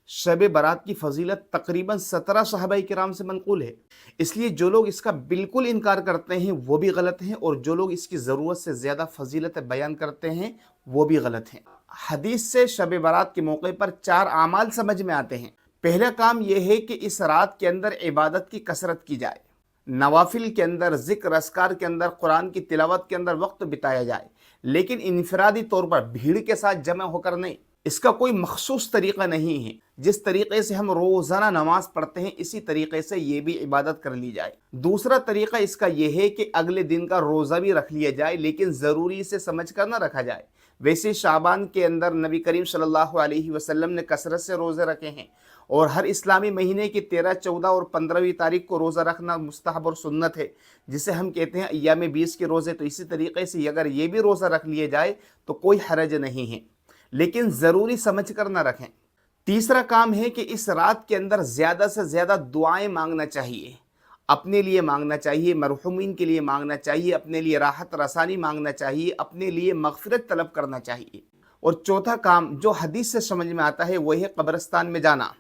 शब बारात की फजीलत तकरीबन 17 सहाबाई किराम से मनक़ूल है। इसलिए जो लोग इसका बिल्कुल इनकार करते हैं वो भी गलत हैं, और जो लोग इसकी ज़रूरत से ज़्यादा फजीलत बयान करते हैं वो भी गलत हैं। हदीस से शब बारात के मौके पर 4 आमाल समझ में आते हैं। पहला काम यह है कि इस रात के अंदर इबादत की कसरत की जाए, नवाफिल के अंदर, ज़िक्र अस्कार के अंदर, कुरान की तिलावत के अंदर वक्त बिताया जाए, लेकिन इनफरादी तौर पर भीड़ के साथ जमा होकर नहीं। इसका कोई मखसूस तरीक़ा नहीं है। जिस तरीक़े से हम रोज़ाना नमाज पढ़ते हैं इसी तरीक़े से ये भी इबादत कर ली जाए। दूसरा तरीक़ा इसका यह है कि अगले दिन का रोज़ा भी रख लिया जाए, लेकिन ज़रूरी से समझ कर ना रखा जाए। वैसे शाबान के अंदर नबी करीम सल्लल्लाहु अलैहि वसल्लम ने कसरत से रोज़े रखे हैं, और हर इस्लामी महीने की 13, 14 और 15वीं तारीख को रोज़ा रखना मुस्तहब और सुन्नत है, जिसे हम कहते हैं अय्याम 20 के रोज़े। तो इसी तरीक़े से अगर ये भी रोज़ा रख लिए जाए तो कोई हरज नहीं है, लेकिन ज़रूरी समझ कर ना रखें। तीसरा काम है कि इस रात के अंदर ज़्यादा से ज़्यादा दुआएं मांगना चाहिए। अपने लिए मांगना चाहिए, मरहुमीन के लिए मांगना चाहिए, अपने लिए राहत रसानी मांगना चाहिए, अपने लिए मग़फ़िरत तलब करना चाहिए। और चौथा काम जो हदीस से समझ में आता है वह है कब्रिस्तान में जाना।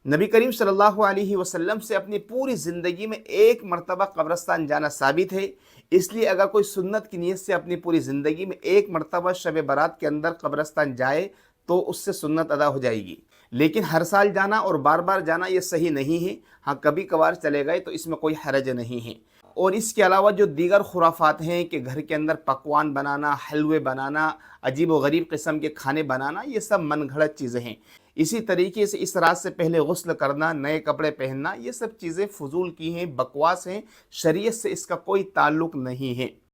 नबी करीम सल्लल्लाहु अलैहि वसल्लम से अपनी पूरी ज़िंदगी में एक मरतबा कब्रिस्तान जाना साबित है। इसलिए अगर कोई सुन्नत की नीयत से अपनी पूरी ज़िंदगी में एक मरतबा शब बारात के अंदर कब्रिस्तान जाए तो उससे सुन्नत अदा हो जाएगी। लेकिन हर साल जाना और बार बार जाना ये सही नहीं है। हाँ, कभी कभार चले गए तो इसमें कोई हरज नहीं है। और इसके अलावा जो दीगर खुराफात हैं कि घर के अंदर पकवान बनाना, हलवे बनाना, अजीब व गरीब किस्म के खाने बनाना, ये सब मनगढ़ंत चीज़ें हैं। इसी तरीके से इस रात से पहले गुस्ल करना, नए कपड़े पहनना, ये सब चीज़ें फजूल की हैं, बकवास हैं, शरीयत से इसका कोई ताल्लुक़ नहीं है।